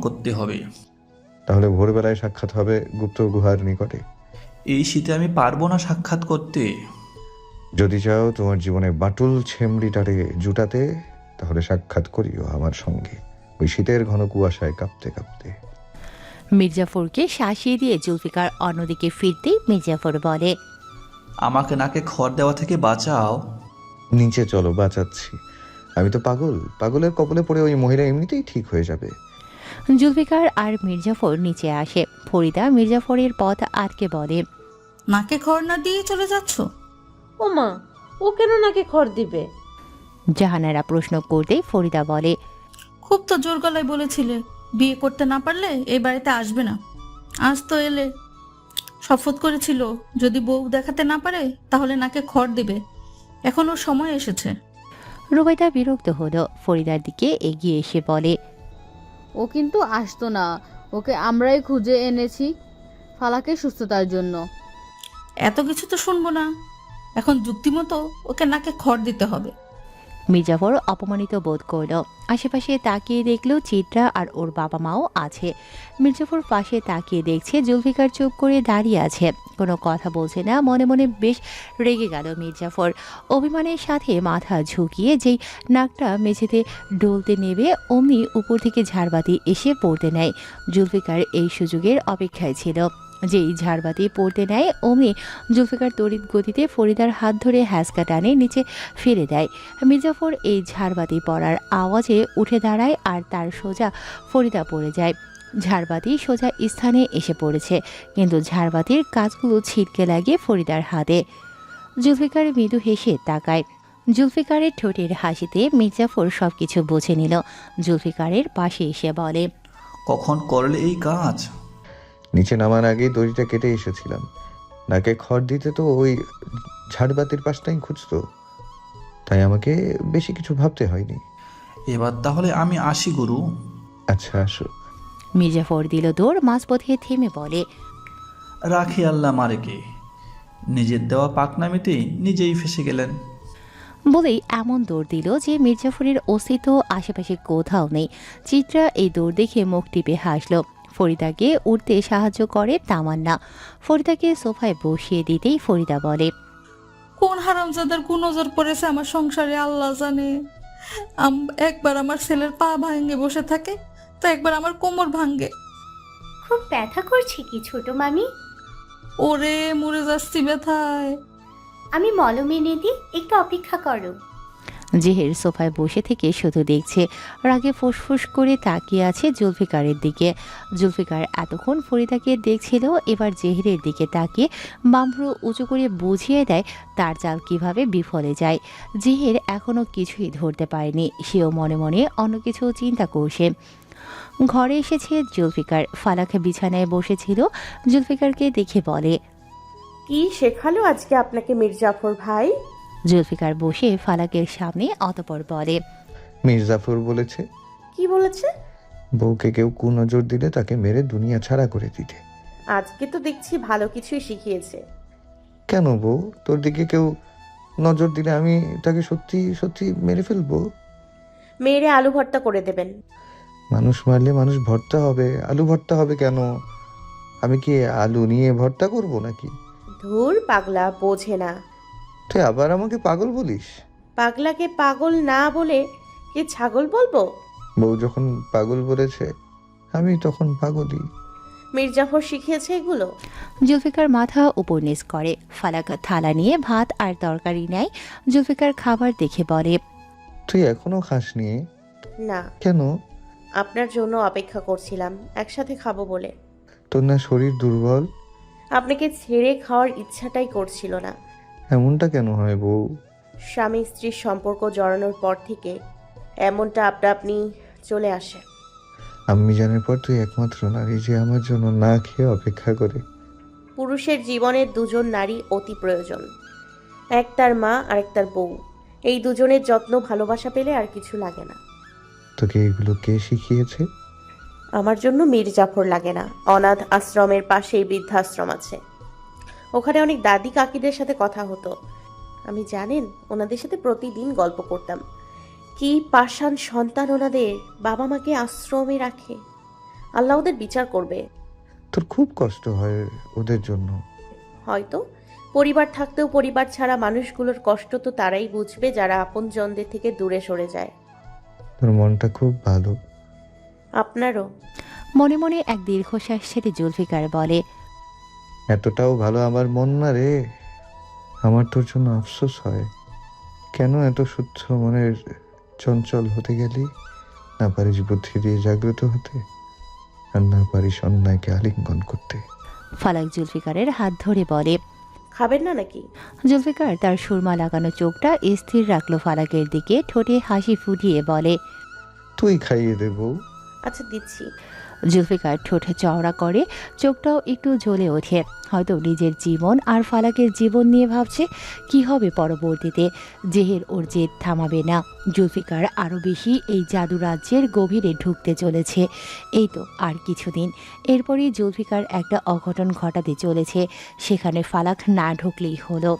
করতে হবে। তাহলে ভোরবেলায় সাক্ষাৎ হবে গুপ্ত গুহার নিকটে। এই শীতে আমি পারবো না সাক্ষাৎ করতে। যদি চাও তোমার জীবনে বাটুল ছেমড়িটারে জুটাতে, তাহলে সাক্ষাৎ করিও আমার সঙ্গে ওই শীতের ঘন কুয়াশায় কাঁপতে কাঁপতে। মির্জাফরকে শাসিয়ে দিয়ে জুলফিকার অন্যদিকে ফিরতেই মির্জাফর বলে, আমাকে নাকে খড় দেওয়া থেকে বাঁচাও। নিচে চলো, বাঁচাচ্ছি। আমি তো পাগল, পাগলের কবলে পড়ে ওই মহিলা এমনিতেই ঠিক হয়ে যাবে। জুলফিকার আর মির্জাফর নিচে আসে। ফরিদা মির্জাফরের পথ আটকে বলে, নাকে খড় না দিয়ে চলে যাচ্ছ? ও মা, ও কেন নাকি খড় দিবে? জাহানারা প্রশ্ন করতেই ফরিদা বলে, খুব তো জোর গলায় বলেছিলে বিয়ে করতে না পারলে এই বাড়িতে আসবে না। আজ তো এলে। শপথ করেছিল যদি বউ দেখাতে না পারে তাহলে নাকে খড় দিবে। এখন ওর সময় এসেছে। রুবাইদা বিরক্ত হলো। ফরিদার দিকে এগিয়ে এসে বলে, ও কিন্তু আসতো না, ওকে আমরাই খুঁজে এনেছি ফালাকের সুস্থতার জন্য। এত কিছু তো শুনবো না, এখন যুক্তিমতো ওকে নাকে খড় দিতে হবে। মির্জাফর অপমানিত বোধ করল। আশেপাশে তাকিয়ে দেখল চিত্রা আর ওর বাবা মাও আছে। মির্জাফর পাশে তাকিয়ে দেখছে জুলফিকার চুপ করে দাঁড়িয়ে আছে, কোনো কথা বলছে না। মনে মনে বেশ রেগে গেল মির্জাফর। অভিমানের সাথে মাথা ঝুঁকিয়ে যেই নাকটা মেঝেতে ডলতে নেবে অমনি উপর থেকে ঝাড়বাতি এসে পড়তে নেয়। জুলফিকার এই সুযোগের অপেক্ষায় ছিল। যেই ঝাড়বাতি পড়তে নেয় অমনি জুলফিকার তড়িৎ গতিতে ফরিদার হাত ধরে হ্যাঁচকা টানে নিচে ফেলে দেয়। মির্জাফর এই ঝাড়বাতি পড়ার আওয়াজে উঠে দাঁড়ায় আর তার সোজা ফরিদা পড়ে যায়। ঝাড়বাতি সোজা স্থানে এসে পড়েছে, কিন্তু ঝাড়বাতির কাজগুলো ছিটকে লাগে ফরিদার হাতে। জুলফিকার মৃদু হেসে তাকায়। জুলফিকারের ঠোঁটের হাসিতে মির্জাফর সবকিছু বুঝে নিল। জুলফিকারের পাশে এসে বলে, কখন করলে এই কাজ? নিচে নামার আগেই দড়িটা কেটে এসেছিলাম। নাকে খড় দিতে তো ওই ঝাড়বাতির পাশটাই খুঁজতো, তাই আমাকে বেশি কিছু ভাবতে হয়নি। এবার তাহলে আমি আসি গুরু। আচ্ছা, আসো। মির্জাফর দিল দৌড়। মাঝপথে থেমে বলে, রাখি আল্লাহ মারেকে। নিজের দেওয়া পাকনামিতে নিজেই ফেসে গেলেন। বলেই এমন দৌড় দিল যে মির্জাফরের অস্তিত্ব আশেপাশে কোথাও নেই। চিত্রা এই দৌড় দেখে মুখ টিপে হাসল। ফরিদাকে উঠতে সাহায্য করে তামান্না। ফরিদাকে সোফায় বসিয়ে দিতেই ফরিদা বলে, কোন হারামজাদার কোন নজর পড়েছে আমার সংসারে আল্লাহ জানে। একবার আমার ছেলের পা ভাঙে বসে থাকে, তো একবার আমার কোমর ভাঙে। খুব ব্যথা করছে কি ছোট মামি? ওরে মরে যাচ্ছি ব্যথায়। আমি মলম এনে দিই, একটু অপেক্ষা করো। জেহের সোফায় বসে থেকে শুধু দেখছে। রাগে ফুসফুস করে তাকিয়ে আছে জুলফিকারের দিকে। জুলফিকার এতক্ষণ ফরিদাকে দেখছিল, এবার জেহেরের দিকে তাকিয়ে বামভ্রু উঁচু করে বুঝিয়ে দেয় তার চাল কিভাবে বিফলে যায়। জেহের এখনও কিছুই ধরতে পারেনি, সেও মনে মনে অন্য কিছু চিন্তা করছে। ঘরে এসেছে জুলফিকার। ফালাক বিছানায় বসেছিল। জুলফিকারকে দেখে বলে, কি শেখালো আজকে আপনাকে মির্জাফর ভাই? জুলফিকার বসে ফালাকের সামনে অতঃপর বলে, মির্জাফর বলেছে। কি বলেছে? বউকে কেউ কুনজর দিলে তাকে মেরে দুনিয়া ছাড়া করে দিতে। আজকে তো দেখছি ভালো কিছুই শিখিয়েছে। কেন বউ, তোর দিকে কেউ নজর দিলে আমি তাকে সত্যি সত্যি মেরে ফেলবো? মেয়েরে আলু ভর্তা করে দেবেন। মানুষ মারলে মানুষ ভর্তা হবে, আলু ভর্তা হবে কেন? আমি কি আলু নিয়ে ভর্তা করব নাকি? ধুর পাগলা, বোঝে না। তুই আবার আমাকে পাগল বলিস? পাগলাকে পাগল না বলে কি ছাগল বলবো? বউ যখন পাগল বলেছে আমি তখন পাগলই। মির্জাফর শিখিয়েছে এগুলো? জুলফিকার মাথা উপর নিচ করে। ফালাক থালা নিয়ে ভাত আর তরকারি নেয়। জুলফিকার খাবার দেখে বলে, তুই এখনো খাসনি? না, কেন? আপনার জন্য অপেক্ষা করছিলাম, একসাথে খাবো বলে। তোর না শরীর দুর্বল? আপনাকে ছেড়ে খাওয়ার ইচ্ছাটাই করছিল না। এমনটা কেন হয় বউ? স্বামী স্ত্রীর সম্পর্ক জড়ানোর পর থেকে এমনটা আপনি চলে আসে। আমি জানার পর তুই একমাত্র নারী যে আমার জন্য না খেয়ে অপেক্ষা করে। পুরুষের জীবনে দুজন নারী অতি প্রয়োজন, এক তার মা আর এক তার বউ। এই দুজনের যত্ন ভালোবাসা পেলে আর কিছু লাগে না। তোকে এগুলো কে শিখিয়েছে? আমার জন্য মির্জাফর লাগে না। অনাথ আশ্রমের পাশেই বৃদ্ধাশ্রম আছে, ওখানে অনেক দাদি কাকিদের সাথে কথা হতো। আমি জানেন ওনাদের সাথে প্রতিদিন গল্প করতাম। কি পাষাণ সন্তান ওনাদের, বাবা মাকে আশ্রমে রাখে। আল্লাহ ওদের বিচার করবে। তোর খুব কষ্ট হয় ওদের জন্য। হয়তো পরিবার থাকতেও পরিবার ছাড়া মানুষগুলোর কষ্ট তো তারাই বুঝবে যারা আপনজনদের থেকে দূরে সরে যায়। তোর মনটা খুব ভালো। আপনারও। মনে মনে এক দীর্ঘশ্বাস ছেড়ে জুলফিকার বলে, এতটাও ভালো আমার মন না রে। আমার তোর জন্য আফসোস হয়। কেন এত সুচ্ছ মনের চঞ্চল হতে গেলি? না পারিস বুদ্ধি দিয়ে জাগ্রত হতে, আর না পারিস অন্যায়কে আলিঙ্গন করতে। ফালাক জুলফিকারের হাত ধরে বলে। খাবেন না নাকি? জুলফিকার তার সুরমা লাগানো চোখটা স্থির রাখলো ফালাকের দিকে, ঠোঁটে হাসি ফুটিয়ে বলে, তুই খাইয়ে দেবো। আচ্ছা দিচ্ছি। জুলফিকার ঠোঁটে চওড়া করে, চোখটাও একটু জ্বলে ওঠে। হয়তো নিজের জীবন আর ফালাকের জীবন নিয়ে ভাবছে কি হবে পরবর্তীতে। জেহের ওর জেদ থামাবে না। জুলফিকার আরও বেশি এই জাদু রাজ্যের গভীরে ঢুকতে চলেছে। এই তো আর কিছুদিন, এরপরই জুলফিকার একটা অঘটন ঘটাতে চলেছে। সেখানে ফালাক না ঢুকলেই হলো।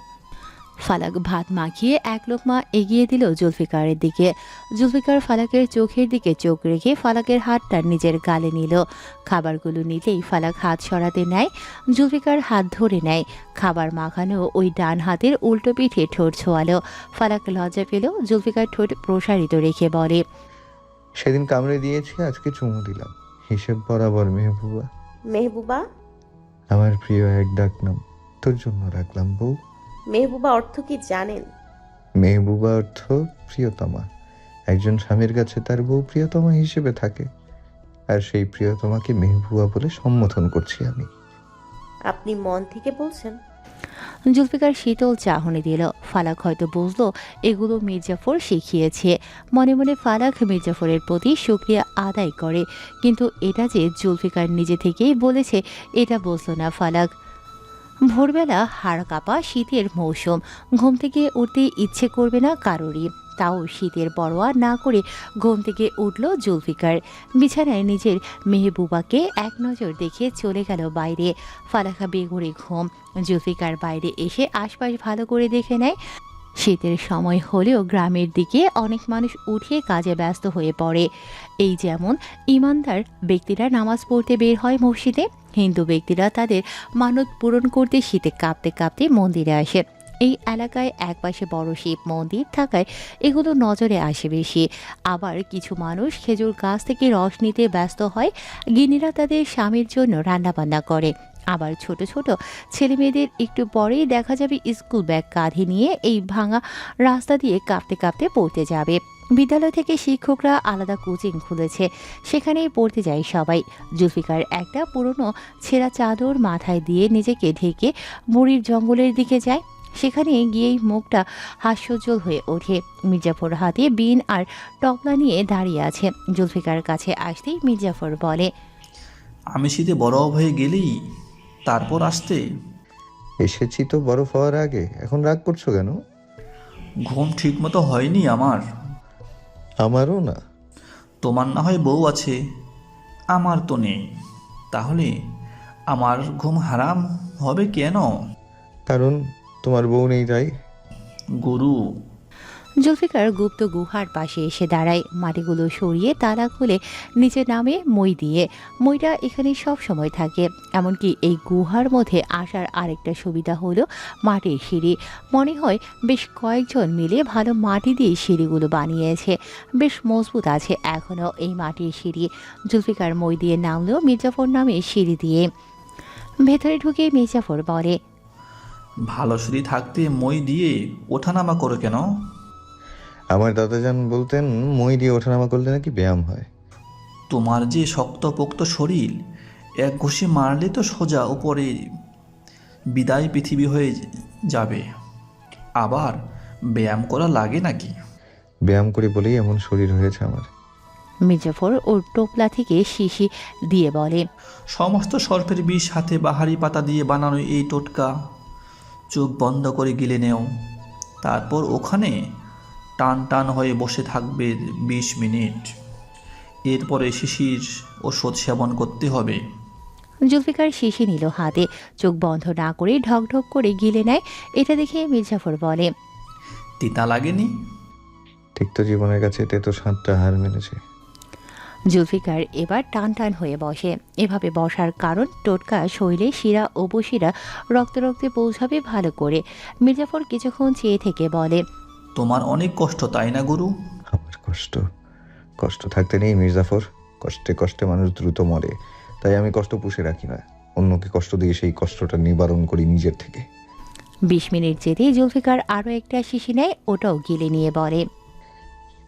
ফালাক ভাত মাখিয়ে এক লোকমা এগিয়ে দিল জুলফিকারের দিকে। জুলফিকার ফালাকের চোখের দিকে চোখ রেখে ফালাকের হাতটা নিজের গালে নিল। খাবারগুলো নিলেই ফালাক হাত সরাতে নেয়। জুলফিকার হাত ধরে নেয়। খাবার মাখানো ওই ডান হাতের উল্টো পিঠে ঠোঁট ছোঁয়ালো। ফালাক লজ্জা পেল। জুলফিকার ঠোঁট প্রসারিত রেখে বলে, সেদিন কামড়ে দিয়েছি, আজকে চুমু দিলাম। হিসেব বরাবর মেহবুবা। মেহবুবা? আমার প্রিয় এক ডাক নাম, তোর জন্য রাখলাম বউ। মেহবুবা অর্থ কি জানেন? মেহবুবা অর্থ প্রিয়তমা। একজন স্বামীর কাছে তার বউ প্রিয়তমা হিসেবে থাকে, আর সেই প্রিয়তমাকে মেহবুবা বলে সম্বোধন করছি আমি। আপনি মন থেকে বলছেন? জুলফিকার শীতল চাহনি দিল। ফালাক হয়তো বুঝলো এগুলো মির্জাফর শিখিয়েছে। মনে মনে ফালাক মির্জাফরের প্রতি শুকরিয়া আদায় করে, কিন্তু এটা যে জুলফিকার নিজে থেকেই বলেছে এটা বুঝলো না ফালাক। ভোরবেলা হাড় কাঁপা শীতের মৌসুম, ঘুম থেকে উঠতে ইচ্ছে করবে না কারোরই। তাও শীতের পরোয়া না করে ঘুম থেকে উঠল জুলফিকার। বিছানায় নিজের মেহবুবাকে এক নজর দেখে চলে গেল বাইরে। ফালাকা বেঘরে ঘুম। জুলফিকার বাইরে এসে আশপাশ ভালো করে দেখে নেয়। শীতের সময় হলেও গ্রামের দিকে অনেক মানুষ উঠে কাজে ব্যস্ত হয়ে পড়ে। এই যেমন ইমানদার ব্যক্তিরা নামাজ পড়তে বের হয় মসজিদে, হিন্দু ব্যক্তিরা তাদের মানত পূরণ করতে শীতে কাঁপতে কাঁপতে মন্দিরে আসে। এই এলাকায় একপাশে বড় শিব মন্দির থাকায় এগুলো নজরে আসে বেশি। আবার কিছু মানুষ খেজুর গাছ থেকে রস নিতে ব্যস্ত হয়। গিন্নিরা তাদের স্বামীর জন্য রান্নাবান্না করে। আবার ছোট ছোট ছেলেমেয়েদের একটু পরেই দেখা যাবে স্কুল ব্যাগ কাঁধে নিয়ে এই ভাঙা রাস্তা দিয়ে কাঁপতে কাঁপতে পড়তে যাবে। বিদ্যালয় থেকে শিক্ষকরা আলাদা কোচিং খুলেছে, সেখানেই পড়তে যায় সবাই। জুলফিকার একটা পুরনো ছেঁড়া চাদর মাথায় দিয়ে নিজেকে ঢেকে বুড়ির জঙ্গলের দিকে যায়। সেখানে গিয়েই মুখটা হাস্যোজ্জ্বল হয়ে ওঠে। মির্জাফর হাতে বিন আর টপলা নিয়ে দাঁড়িয়ে আছে। জুলফিকার কাছে আসতেই মির্জাফর বলে, আমি শীতে বরফ হয়ে গেলেই তারপর আসতে। এসেছি তো বরফ হওয়ার আগে, এখন রাগ করছো কেন? ঘুম ঠিক মতো হয়নি আমার। আমারও না। তোমার না হয় বউ আছে, আমার তো নেই। তাহলে আমার ঘুম হারাম হবে কেন? কারণ তোমার বউ নেই তাই। গুরু। জুলফিকার গুপ্ত গুহার পাশে এসে দাঁড়ায়। মাটিগুলো সরিয়ে তালা খুলে নিচে নামে মই দিয়ে। মইটা এখানে সব সময় থাকে। এমনকি এই গুহার মধ্যে আসার আরেকটা সুবিধা হলো মাটির সিঁড়ি। মনে হয় বেশ কয়েকজন মিলে ভালো মাটি দিয়ে সিঁড়িগুলো বানিয়েছে। বেশ মজবুত আছে এখনও এই মাটির সিঁড়ি। জুলফিকার মই দিয়ে নামলেও মির্জাফর নামে সিঁড়ি দিয়ে। ভেতরে ঢুকে মির্জাফর বলে, ভালো সিঁড়ি থাকতে মই দিয়ে ওঠানামা করো কেন? আমার দাদাজান বলতেন মই দিয়ে ওঠানামা করলে নাকি ব্যায়াম হয়। তোমার যে শক্তপোক্ত শরীর, এক ঘুষি মারলে তো সোজা উপরে বিদায় পৃথিবী হয়ে যাবে। আবার ব্যায়াম করা লাগে নাকি? ব্যায়াম করে বলেই এমন শরীর হয়েছে আমার। মির্জাফর ওর টোপলা থেকে শিশি দিয়ে বলে, সমস্ত সর্পের বিষ হাতে বাহারি পাতা দিয়ে বানানো এই টোটকা চোখ বন্ধ করে গিলে নেও। তারপর ওখানে টান টান হয়ে বসে থাকবে 20 মিনিট। এরপরে শিশির ওষুধ সেবন করতে হবে। জুলফিকার শিশি নিল হাতে, চোখ বন্ধ না করে ঢকঢক করে গিলে নেয়। এটা দেখে মির্জাফর বলে, তিতা লাগেনি? ঠিক তো জীবনের কাছে তেতো 7টা হার মেনেছে। জুলফিকার এবার টান টান হয়ে বসে। এভাবে বসার কারণ টোটকা শরীরে শিরা উপশিরা রক্তে রক্তে পৌঁছাবে ভালো করে। মির্জাফর কিছুক্ষণ চেয়ে থেকে বলে, তোমার অনেক কষ্ট তাই না গুরু? আমার কষ্ট? কষ্ট থাকতে নেই মির্জাফর। কষ্টে কষ্টে মানুষ দ্রুত মরে, তাই আমি কষ্ট পুষে রাখি না, অন্যকে কষ্ট দিয়ে সেই কষ্টটা নিবারণ করি নিজের থেকে। 20 মিনিট যেতেই জুলফিকার আরও একটা শিশি নেয়, ওটাও গিলে নিয়ে বলে,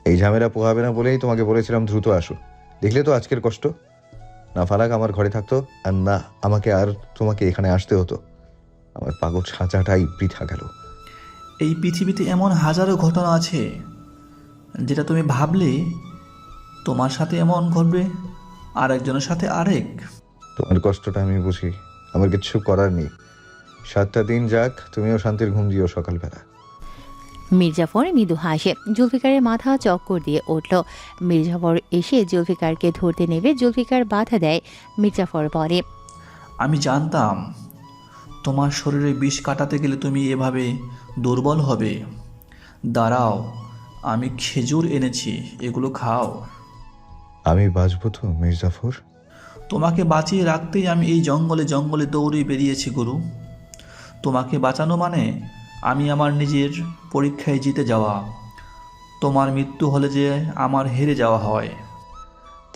এই ঝামেলা পোহাবে না বলেই তোমাকে বলেছিলাম দ্রুত আসো। দেখলে তো আজকের কষ্ট। না ফালাক আমার ঘরে থাকতো, আর না আমাকে আর তোমাকে এখানে আসতে হতো। আমার পাগল সাজাটাই বৃথা গেল। এই পৃথিবীতে এমন হাজারো ঘটনা আছে যেটা তুমি ভাবলে তোমার সাথে এমন ঘটবে, আর একজনের সাথে আরেক। তোমার কষ্টটা আমি বুঝি, আমার কিচ্ছু করার নেই। 7টা দিন যাক, তুমিও শান্তির ঘুম দিও সকালবেলা। মির্জাফর মৃদু হাসে। জুলফিকারের মাথা চক্কর দিয়ে উঠল। মির্জাফর এসে জুলফিকারকে ধরতে নেবে, জুলফিকার বাধা দেয়। মির্জাফর বলে, আমি জানতাম তোমার শরীরে বিষ কাটাতে গেলে তুমি এভাবে দুর্বল হবে। দাঁড়াও, আমি খেজুর এনেছি, এগুলো খাও। আমি বাঁচবো তো মির্জাফর? তোমাকে বাঁচিয়ে রাখতেই আমি এই জঙ্গলে জঙ্গলে দৌড়ে বেরিয়েছি গুরু। তোমাকে বাঁচানো মানে আমি আমার নিজের পরীক্ষায় জিতে যাওয়া। তোমার মৃত্যু হলে যে আমার হেরে যাওয়া হয়।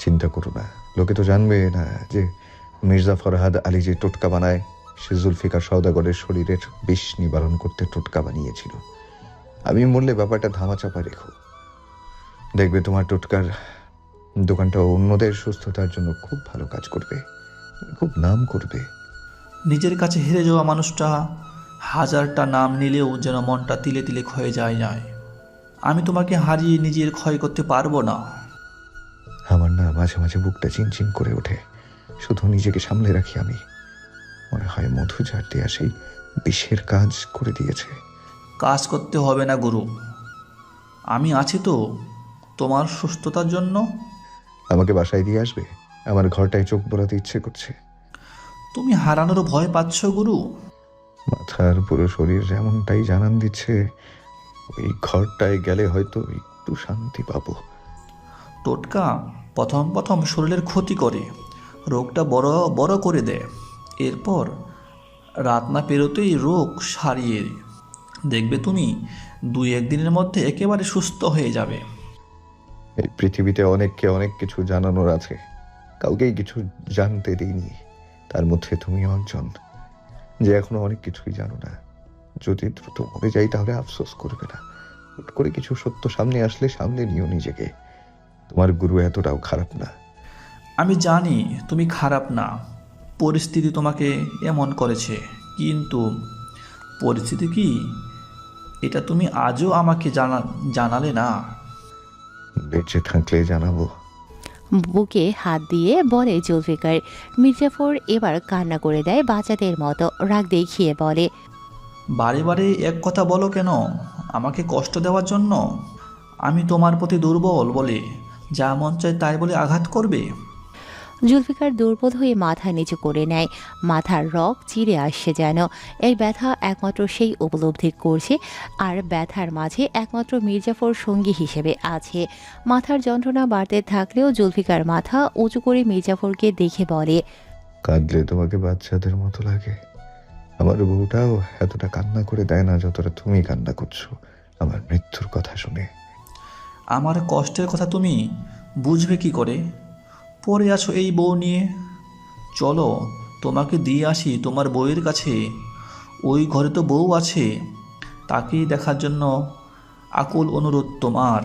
চিন্তা করো না, লোকে তো জানবে না যে মির্জা ফরহাদ আলী যে টোটকা বানায়, সে জুলফিকার সওদাগরের শরীরের বিষ নিবারণ করতে টোটকা বানিয়েছিল। আমি মরলে ব্যাপারটা ধামাচাপা রেখো, দেখবে তোমার টোটকার দোকানটা অন্যদের সুস্থতার জন্য খুব ভালো কাজ করবে, খুব নাম করবে। নিজের কাছে হেরে যাওয়া মানুষটা হাজারটা নাম নিলেও যেন মনটা তিলে তিলে ক্ষয়ে যায়। আমি তোমাকে হারিয়ে নিজের ক্ষয় করতে পারবো না। আমার না মাঝে মাঝে বুকটা চিনচিন করে ওঠে, শুধু নিজেকে সামলে রাখি আমি। মনে হয় মধু ঝাড় দেয়া সেই বিষের কাজ করে দিয়েছে। কাজ করতে হবে না গুরু, আমি আছি তো তোমার সুস্থতার জন্য। আমাকে বাসায় দিয়ে আসবে? আমার ঘরটায় চোখ বোলাতে ইচ্ছে করছে। তুমি হারানোর ভয় পাচ্ছ গুরু? মাথার পুরো শরীর এমনটাই জানান দিচ্ছে, ওই ঘরটায় গেলে হয়তো একটু শান্তি পাবো। টোটকা প্রথম প্রথম শরীরের ক্ষতি করে, রোগটা বড় বড় করে দেয়। এরপর রাত না পেরোতেই রোগ সারিয়ে দেখবে তুমি 2-1 দিনের মধ্যে একেবারে সুস্থ হয়ে যাবে। এই পৃথিবীতে অনেককে অনেক কিছু জানানোর আছে, কাউকেই কিছু জানতে দিইনি। তার মধ্যে তুমিও একজন যে এখনো অনেক কিছুই জানো না। যদি দ্রুত মরে যাই তাহলে আফসোস করবে না। হুট করে কিছু সত্য সামনে আসলে সামনে নিও নিজেকে। তোমার গুরু এতটাও খারাপ না। আমি জানি তুমি খারাপ না, পরিস্থিতি তোমাকে এমন করেছে। কিন্তু পরিস্থিতি কি এটা তুমি আজও আমাকে জানালে না। বেঁচে থাকলে জানাবো। বুকে হাত দিয়ে বলে জুলফিকার। মির্জাফর এবার কান্না করে দেয় বাচ্চাদের মতো, রাগ দেখিয়ে বলে, বারে বারে এক কথা বলো কেন? আমাকে কষ্ট দেওয়ার জন্য? আমি তোমার প্রতি দুর্বল বলে যা মন চায় তাই বলে আঘাত করবে? জুলফিকার দুর্বল হয়ে মাথা নিচু করে নেয়। মাথার রগ চিরে আসছে যেন। এই ব্যথা একমাত্র সেই উপলব্ধি করছে, আর ব্যথার মাঝে একমাত্র মির্জাফর সঙ্গী হিসেবে আছে। মাথার যন্ত্রণা বাড়তে থাকলেও জুলফিকার মাথা উঁচু করে মির্জাফরকে দেখে বলে, কাঁদলে তোমাকে বাচ্চাদের মতো লাগে? আমার বউটাও এতটা কান্না করে দেয় না যতটা তুমি কান্না করছো আমার মৃত্যুর কথা শুনে। আমার কষ্টের কথা তুমি বুঝবে কি করে? পড়ে আছো এই বউ নিয়ে। চলো তোমাকে দিয়ে আসি তোমার বউয়ের কাছে। ওই ঘরে তো বউ আছে, তাকেই দেখার জন্য আকুল অনুরোধ তোমার।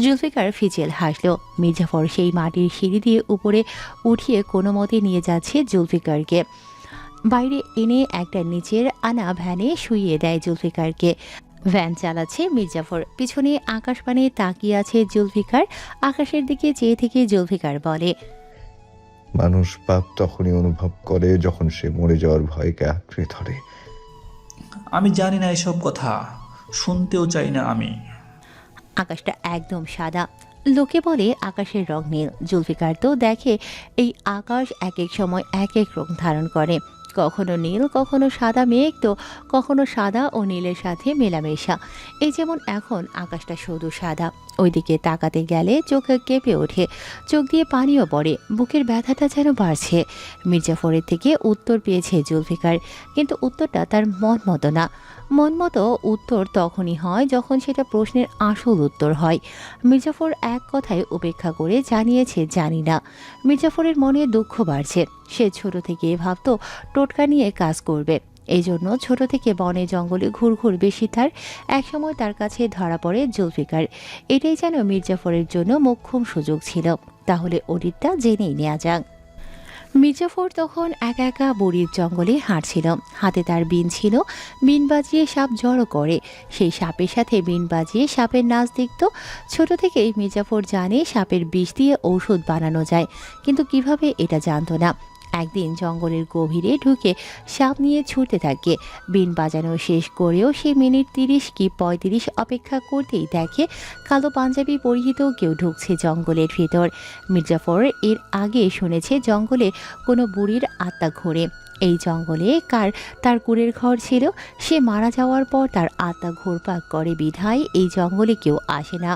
জুলফিকার ফিচেল হাসল। মির্জাফর সেই মাটির সিঁড়ি দিয়ে উপরে উঠিয়ে কোনো মতে নিয়ে যাচ্ছে জুলফিকারকে। বাইরে এনে একটা নিচের আনা ভ্যানে শুইয়ে দেয় জুলফিকারকে। ভ্যান চালাচ্ছে মির্জাফর, পিছনে আকাশপানে তাকিয়ে আছে জুলফিকার। আকাশের দিকে চেয়ে থেকে জুলফিকার বলে, মানুষ পাপ তখনই অনুভব করে যখন সে মরে যাওয়ার ভয়কে আঁকড়ে ধরে। আমি জানি না এসব কথা, শুনতেও চাই না আমি। আকাশটা একদম সাদা। লোকে বলে আকাশের রং নীল। জুলফিকার তো দেখে এই আকাশ এক এক সময় এক এক রং ধারণ করে, কখনো নীল, কখনো সাদা মেঘ, তো কখনো সাদা ও নীলের সাথে মেলামেশা। এই যেমন এখন আকাশটা শুধু সাদা, ওইদিকে তাকাতে গেলে চোখ কেঁপে ওঠে, চোখ দিয়ে পানিও পড়ে, বুকের ব্যথাটা যেন বাড়ছে। মির্জাফরের থেকে উত্তর পেয়েছে জুলফিকার, কিন্তু উত্তরটা তার মন মতো না। মন মতো উত্তর তখনই হয় যখন সেটা প্রশ্নের আসল উত্তর হয়। মির্জাফর এক কথায় উপেক্ষা করে জানিয়েছে জানি না। মির্জাফরের মনে দুঃখ বাড়ছে। সে ছোট থেকে ভাবতো টোটকা নিয়ে কাজ করবে, এই জন্য ছোট থেকে বনে জঙ্গলে ঘুরঘুর বেশি তার। একসময় তার কাছে ধরা পড়ে জুলফিকার। এটাই যেন মির্জাফরের জন্য মোক্ষম সুযোগ ছিল। তাহলে অতীতটা জেনেই নেওয়া যাক। মির্জাফর তখন একা একা বুড়ির জঙ্গলে হাঁটছিল। হাতে তার বিন ছিল, বিন বাজিয়ে সাপ জড়ো করে, সেই সাপের সাথে বিন বাজিয়ে সাপের নাচ দেখত। ছোট থেকেই মির্জাফর জানে সাপের বিষ দিয়ে ঔষধ বানানো যায়, কিন্তু কিভাবে এটা জানতো না। একদিন জঙ্গলের গভীরে ঢুকে সাপ নিয়ে ছুটতে থাকে। বিন বাজানো শেষ করেও সে মিনিট 30 কি 35 অপেক্ষা করতেই দেখে কালো পাঞ্জাবি পরিহিত কেউ ঢুকছে জঙ্গলের ভিতর। মির্জাফর এর আগে শুনেছে জঙ্গলে কোনো বুড়ির আত্মা ঘোরে। এই জঙ্গলে তার কুড়ের ঘর ছিল। সে মারা যাওয়ার পর তার আত্মা ঘুরপাক করে বিধায় এই জঙ্গলে কেউ আসে না,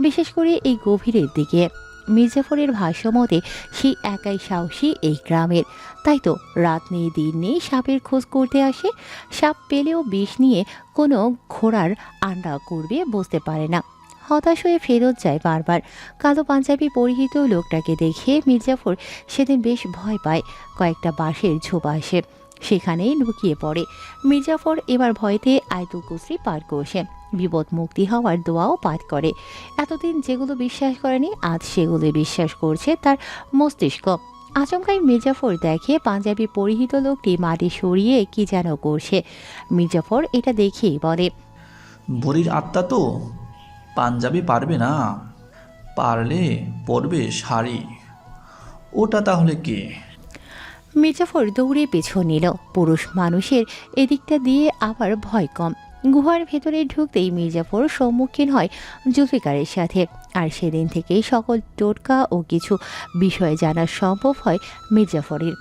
বিশেষ করে এই গভীরের দিকে। মির্জাফরের ভাষ্যমতে সেই একাই সাহসী এই গ্রামের। তাই তো রাত নেই দিন নেই সাপের খোঁজ করতে আসে। সাপ পেলেও বিষ নিয়ে কোনো ঘোড়ার আন্ডা করবে বুঝতে পারে না। হতাশ হয়ে ফেরত যায় বারবার। কালো পাঞ্জাবি পরিহিত লোকটাকে দেখে মির্জাফর সেদিন বেশ ভয় পায়। কয়েকটা বাঁশের ঝোপ আসে, সেখানেই লুকিয়ে পড়ে। মির্জাফর এবার ভয়তে আয়াতুল কুরসি পাঠ করছে, বিপদ মুক্তি হওয়ার দোয়াও পাঠ করে। এতদিন যেগুলো বিশ্বাস করেনি আজ সেগুলো বিশ্বাস করছে তার মস্তিষ্ক। আচমকাই মির্জাফর দেখে পাঞ্জাবি পরিহিত লোকটি মাটি সরিয়ে কি যেন করছে। মির্জাফর এটা দেখেই বলে, বুড়ির আত্মা তো পাঞ্জাবি পারবে না, পারলে পরবে শাড়ি। ওটা তাহলে কে? মির্জাফর দৌড়ে পেছন নিল। পুরুষ মানুষের এদিকটা দিয়ে আবার ভয় কম। গুহার ভেতরে ঢুকতেই মির্জাফর সম্মুখীন হয় জুলফিকারের সাথে। আর সেদিন থেকেই সকল টোটকা ও কিছু বিষয় জানা সম্ভব হয় মির্জাফরের।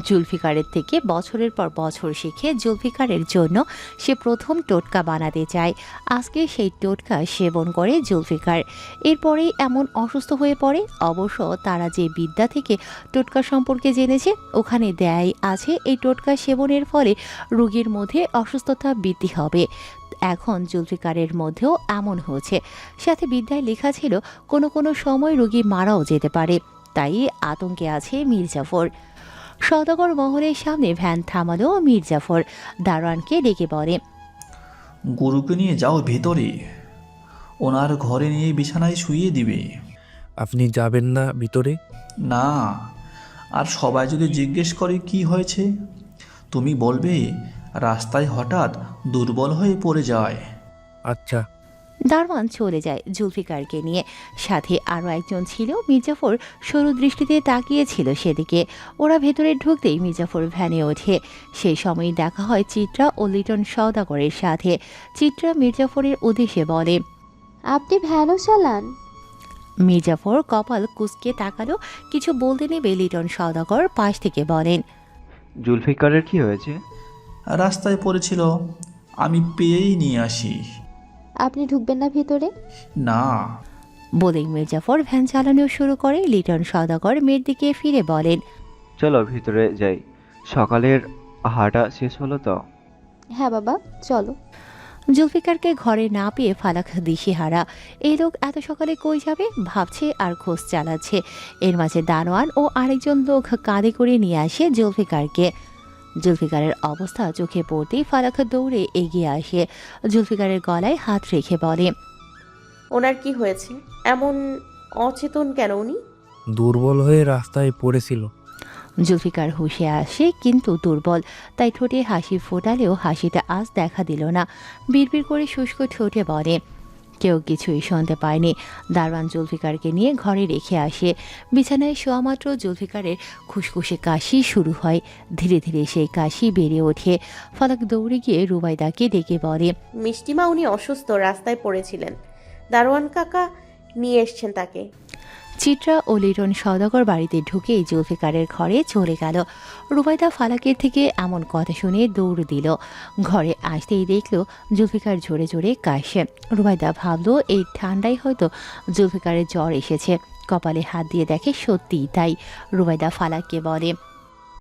জুলফিকারের থেকে বছরের পর বছর শিখে জুলফিকারের জন্য সে প্রথম টোটকা বানাতে চায়। আজকে সেই টোটকা সেবন করে জুলফিকার। এরপরেই এমন অসুস্থ হয়ে পড়ে। অবশ্য তারা যে বিদ্যা থেকে টোটকা সম্পর্কে জেনেছে ওখানে দেয় আছে এই টোটকা সেবনের ফলে রোগীর মধ্যে অসুস্থতা বৃদ্ধি হবে। এখন জুলফিকারের মধ্যেও এমন হচ্ছে। সাথে বিদ্যায় লেখা ছিল কোনো কোনো সময় রোগী মারাও যেতে পারে। তাই আতঙ্কে আছে মির্জাফর। সওদাগর মহলের সামনে ভ্যান থামালো মির্জাফর। দারোয়ানকে ডেকে বলে, গুরুকে নিয়ে যাও ভেতরে, ওনার ঘরে নিয়ে বিছানায় শুইয়ে দিবে। আপনি যাবেন না ভিতরে? না, আর সবাই যদি জিজ্ঞেস করে কি হয়েছে, তুমি বলবে রাস্তায় হঠাৎ দুর্বল হয়ে পড়ে যায়। আচ্ছা। দারোয়ান চলে যায় জুলফিকারকে নিয়ে। সাথে আরও একজন ছিল। মির্জাফর সরু দৃষ্টিতে তাকিয়েছিল সেদিকে। ওরা ভেতরে ঢুকতেই মির্জাফর ভ্যানে ওঠে। সেই সময়ই দেখা হয় চিত্রা ও লিটন সওদাগরের সাথে। চিত্রা মির্জাফরের উদ্দেশ্যে বলে, আপনি ভ্যানও চালান? মির্জাফর কপাল কুঁচকে তাকালো। কিছু বলতে নেবে লিটন সওদাগর পাশ থেকে বলেন, জুলফিকারের কি হয়েছে? রাস্তায় পড়েছিল, আমি পেয়েই নিয়ে আসি। আপনি ঢুকবেন না ভিতরে? না। বলেই মির্জাফর ভ্যান চালানো শুরু করে। লিটন সওদাগর মেয়ের দিকে ফিরে বলেন, চলো ভিতরে যাই, সকালের হাঁটা শেষ হলো তো? হ্যাঁ বাবা চলো। জুলফিকারকে ঘরে না পেয়ে ফালাক দিশেহারা। এই লোক এত সকালে কই যাবে ভাবছে আর খোঁজ চালাচ্ছে। এর মাঝে দারোয়ান ও আরেকজন লোক কাঁধে করে নিয়ে আসে জুলফিকারকে। জুলফিকারের অবস্থা চোখে পড়তেই ফালাক দৌড়ে এগিয়ে আসে। জুলফিকারের গলায় হাত রেখে বলে, ওনার কি হয়েছে? এমন অচেতন কেন উনি? দুর্বল হয়ে রাস্তায় পড়েছিল। জুলফিকার হুঁশে আসে কিন্তু দুর্বল, তাই ঠোঁটে হাসি ফোটালেও হাসিটা আজ দেখা দিল না। বিড়বিড় করে শুষ্ক ঠোঁটে বলে, কেউ কিছুই শুনতে পায়নি। দারোয়ান জুলফিকারকে নিয়ে ঘরে রেখে আসে। বিছানায় শোয়া মাত্র জুলফিকারের খুশখুশে কাশি শুরু হয়। ধীরে ধীরে সেই কাশি বেড়ে ওঠে। ফালাক দৌড়ে গিয়ে রুবাইদাকে ডেকে বলে, মিষ্টিমা উনি অসুস্থ, রাস্তায় পড়েছিলেন, দারোয়ান কাকা নিয়ে এসছেন তাকে। চিত্রা ও লিটন সওদাগর বাড়িতে ঢুকেই জুলফিকারের ঘরে চলে গেল। রুবাইদা ফালাকের থেকে এমন কথা শুনে দৌড় দিল। ঘরে আসতেই দেখলো জুলফিকার জোরে জোরে কাশে। রুবাইদা ভাবলো এই ঠান্ডায় হয়তো জুলফিকারের জ্বর এসেছে। কপালে হাত দিয়ে দেখে সত্যিই তাই। রুবাইদা ফালাককে বলে,